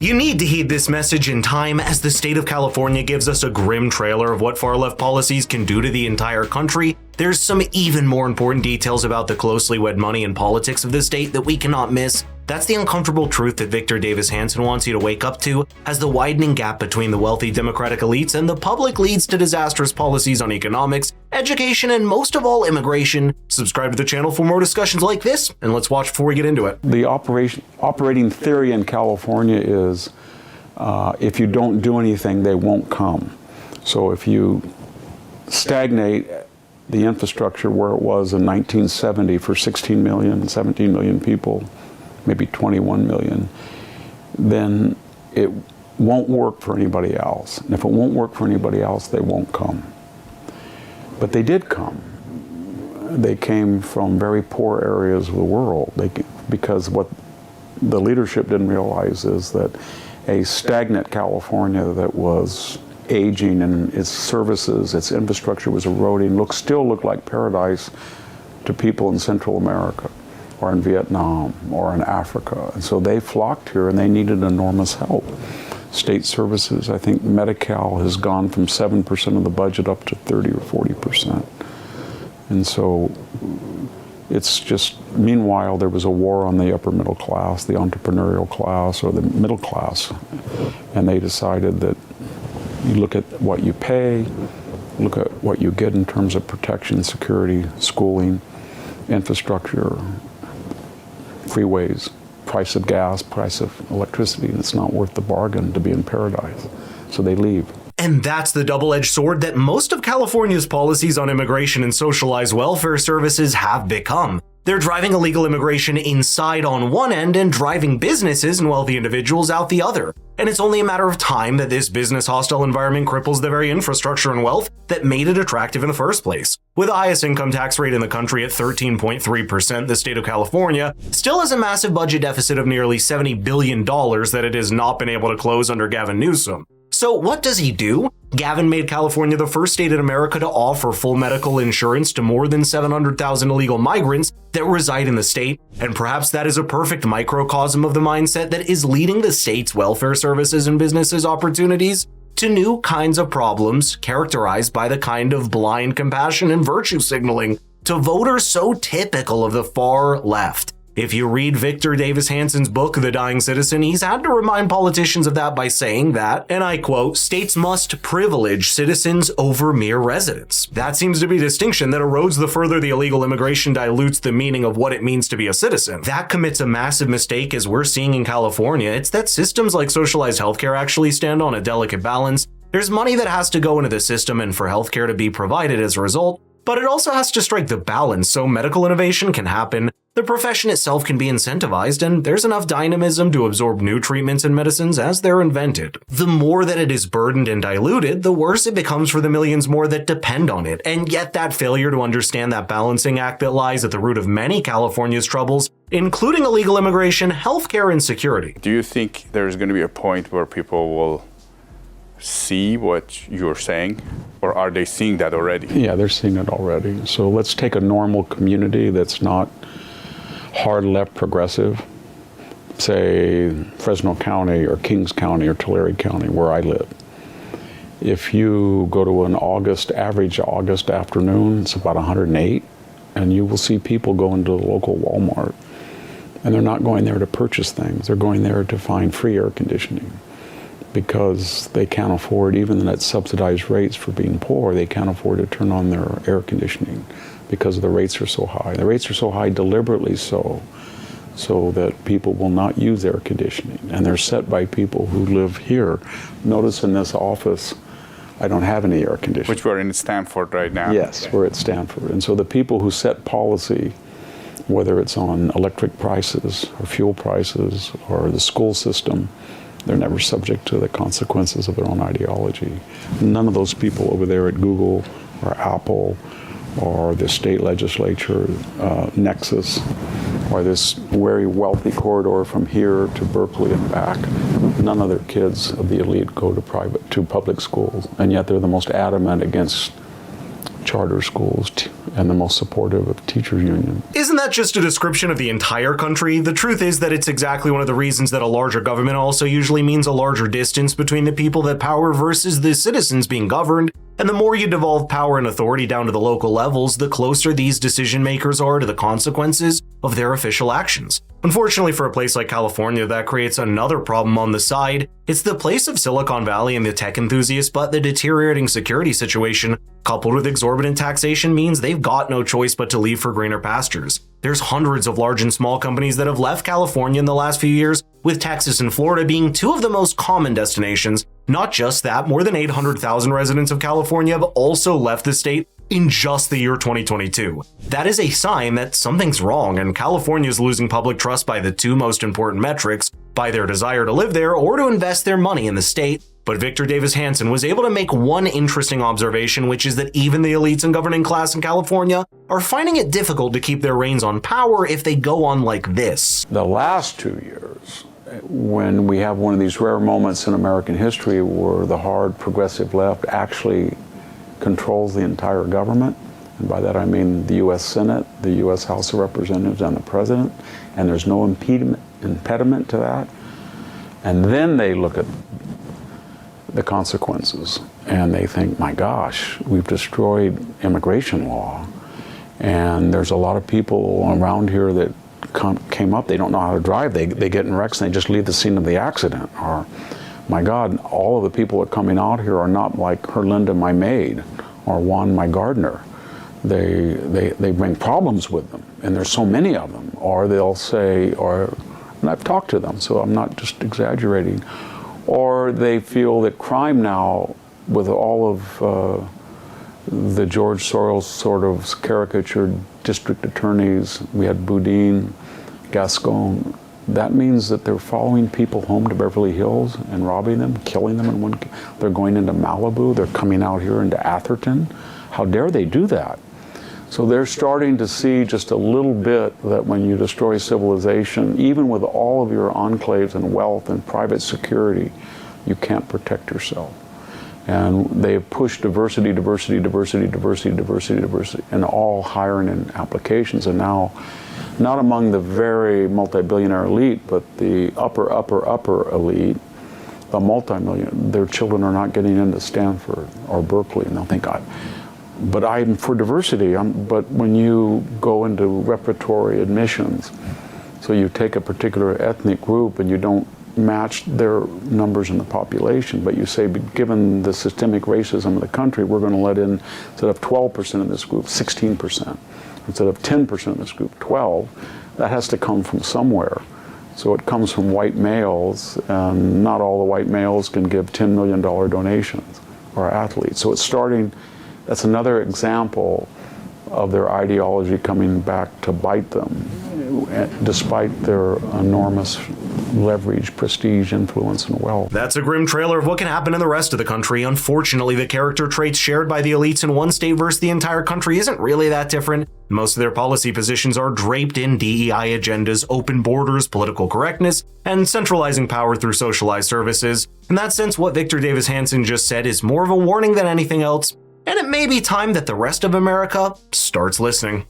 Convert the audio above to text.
You need to heed this message in time, as the state of California gives us a grim trailer of what far-left policies can do to the entire country. There's some even more important details about the closely wed money and politics of the state that we cannot miss. That's the uncomfortable truth that Victor Davis Hanson wants you to wake up to, as the widening gap between the wealthy Democratic elites and the public leads to disastrous policies on economics, education, and most of all, immigration. Subscribe to the channel for more discussions like this, and let's watch before we get into it. The operating theory in California is if you don't do anything, they won't come. So if you stagnate the infrastructure where it was in 1970 for 16 million, 17 million people, maybe 21 million, then it won't work for anybody else. And if it won't work for anybody else, they won't come. But they did come. They came from very poor areas of the world. Because what the leadership didn't realize is that a stagnant California that was aging and its services, its infrastructure was eroding, still looked like paradise to people in Central America, or in Vietnam, or in Africa. And so they flocked here and they needed enormous help. State services, I think Medi-Cal has gone from 7% of the budget up to 30 or 40%. And so it's just, meanwhile, there was a war on the upper middle class, the entrepreneurial class, or the middle class. And they decided that you look at what you pay, look at what you get in terms of protection, security, schooling, infrastructure, freeways, price of gas, price of electricity, and it's not worth the bargain to be in paradise. So they leave. And that's the double-edged sword that most of California's policies on immigration and socialized welfare services have become. They're driving illegal immigration inside on one end and driving businesses and wealthy individuals out the other. And it's only a matter of time that this business-hostile environment cripples the very infrastructure and wealth that made it attractive in the first place. With the highest income tax rate in the country at 13.3%, the state of California still has a massive budget deficit of nearly $70 billion that it has not been able to close under Gavin Newsom. So what does he do? Gavin made California the first state in America to offer full medical insurance to more than 700,000 illegal migrants that reside in the state, and perhaps that is a perfect microcosm of the mindset that is leading the state's welfare services and businesses opportunities to new kinds of problems characterized by the kind of blind compassion and virtue signaling to voters so typical of the far left. If you read Victor Davis Hanson's book, The Dying Citizen, he's had to remind politicians of that by saying that, and I quote, states must privilege citizens over mere residents. That seems to be a distinction that erodes the further the illegal immigration dilutes the meaning of what it means to be a citizen. That commits a massive mistake, as we're seeing in California. It's that systems like socialized healthcare actually stand on a delicate balance. There's money that has to go into the system and for healthcare to be provided as a result, but it also has to strike the balance so medical innovation can happen, the profession itself can be incentivized, and there's enough dynamism to absorb new treatments and medicines as they're invented. The more that it is burdened and diluted, the worse it becomes for the millions more that depend on it. And yet that failure to understand that balancing act that lies at the root of many California's troubles, including illegal immigration, healthcare, and security. Do you think there's going to be a point where people will see what you're saying, or are they seeing that already? Yeah, they're seeing it already. So let's take a normal community that's not hard left progressive, say Fresno County or Kings County or Tulare County, where I live. If you go to an average August afternoon, it's about 108, and you will see people go into the local Walmart, and they're not going there to purchase things. They're going there to find free air conditioning, because they can't afford, even at subsidized rates for being poor, they can't afford to turn on their air conditioning because the rates are so high. The rates are so high deliberately so that people will not use air conditioning. And they're set by people who live here. Notice in this office, I don't have any air conditioning. Which we're in Stanford right now. Yes, we're at Stanford. And so the people who set policy, whether it's on electric prices or fuel prices or the school system, they're never subject to the consequences of their own ideology. None of those people over there at Google or Apple or the state legislature nexus or this very wealthy corridor from here to Berkeley and back, none of their kids of the elite go to public schools, and yet they're the most adamant against charter schools, and the most supportive of teachers' union. Isn't that just a description of the entire country? The truth is that it's exactly one of the reasons that a larger government also usually means a larger distance between the people that power versus the citizens being governed. And the more you devolve power and authority down to the local levels, the closer these decision makers are to the consequences of their official actions. Unfortunately for a place like California, that creates another problem on the side. It's the place of Silicon Valley and the tech enthusiasts, but the deteriorating security situation, coupled with exorbitant taxation, means they've got no choice but to leave for greener pastures. There's hundreds of large and small companies that have left California in the last few years, with Texas and Florida being two of the most common destinations. Not just that, more than 800,000 residents of California have also left the state in just the year 2022. That is a sign that something's wrong, and California is losing public trust by the two most important metrics, by their desire to live there or to invest their money in the state. But Victor Davis Hanson was able to make one interesting observation, which is that even the elites and governing class in California are finding it difficult to keep their reins on power if they go on like this. The last 2 years, when we have one of these rare moments in American history where the hard progressive left actually controls the entire government, and by that I mean the U.S. Senate, the U.S. House of Representatives, and the President, and there's no impediment to that. And then they look at the consequences and they think, my gosh, we've destroyed immigration law, and there's a lot of people around here that came up, they don't know how to drive, they get in wrecks and they just leave the scene of the accident. Or, my God, all of the people that are coming out here are not like Herlinda, my maid, or Juan, my gardener. They bring problems with them, and there's so many of them. Or they'll say, and I've talked to them, so I'm not just exaggerating, or they feel that crime now, with all of the George Soros sort of caricatured district attorneys, we had Boudin, Gascon, that means that they're following people home to Beverly Hills and robbing them, killing them in one. They're going into Malibu, they're coming out here into Atherton. How dare they do that? So they're starting to see just a little bit that when you destroy civilization, even with all of your enclaves and wealth and private security, you can't protect yourself. And they've pushed diversity, in all hiring and applications. And now, not among the very multi-billionaire elite, but the upper elite, the multi-million, their children are not getting into Stanford or Berkeley, and they'll think, but I'm for diversity. But when you go into repertory admissions, so you take a particular ethnic group and you don't match their numbers in the population, but you say, given the systemic racism of the country, we're going to let in, instead of 12% in this group, 16%. Instead of 10% in this group, 12%. That has to come from somewhere. So it comes from white males, and not all the white males can give $10 million donations, or athletes. So it's starting, that's another example of their ideology coming back to bite them, despite their enormous leverage, prestige, influence, and wealth. That's a grim trailer of what can happen in the rest of the country. Unfortunately, the character traits shared by the elites in one state versus the entire country isn't really that different. Most of their policy positions are draped in DEI agendas, open borders, political correctness, and centralizing power through socialized services. In that sense, what Victor Davis Hanson just said is more of a warning than anything else, and it may be time that the rest of America starts listening.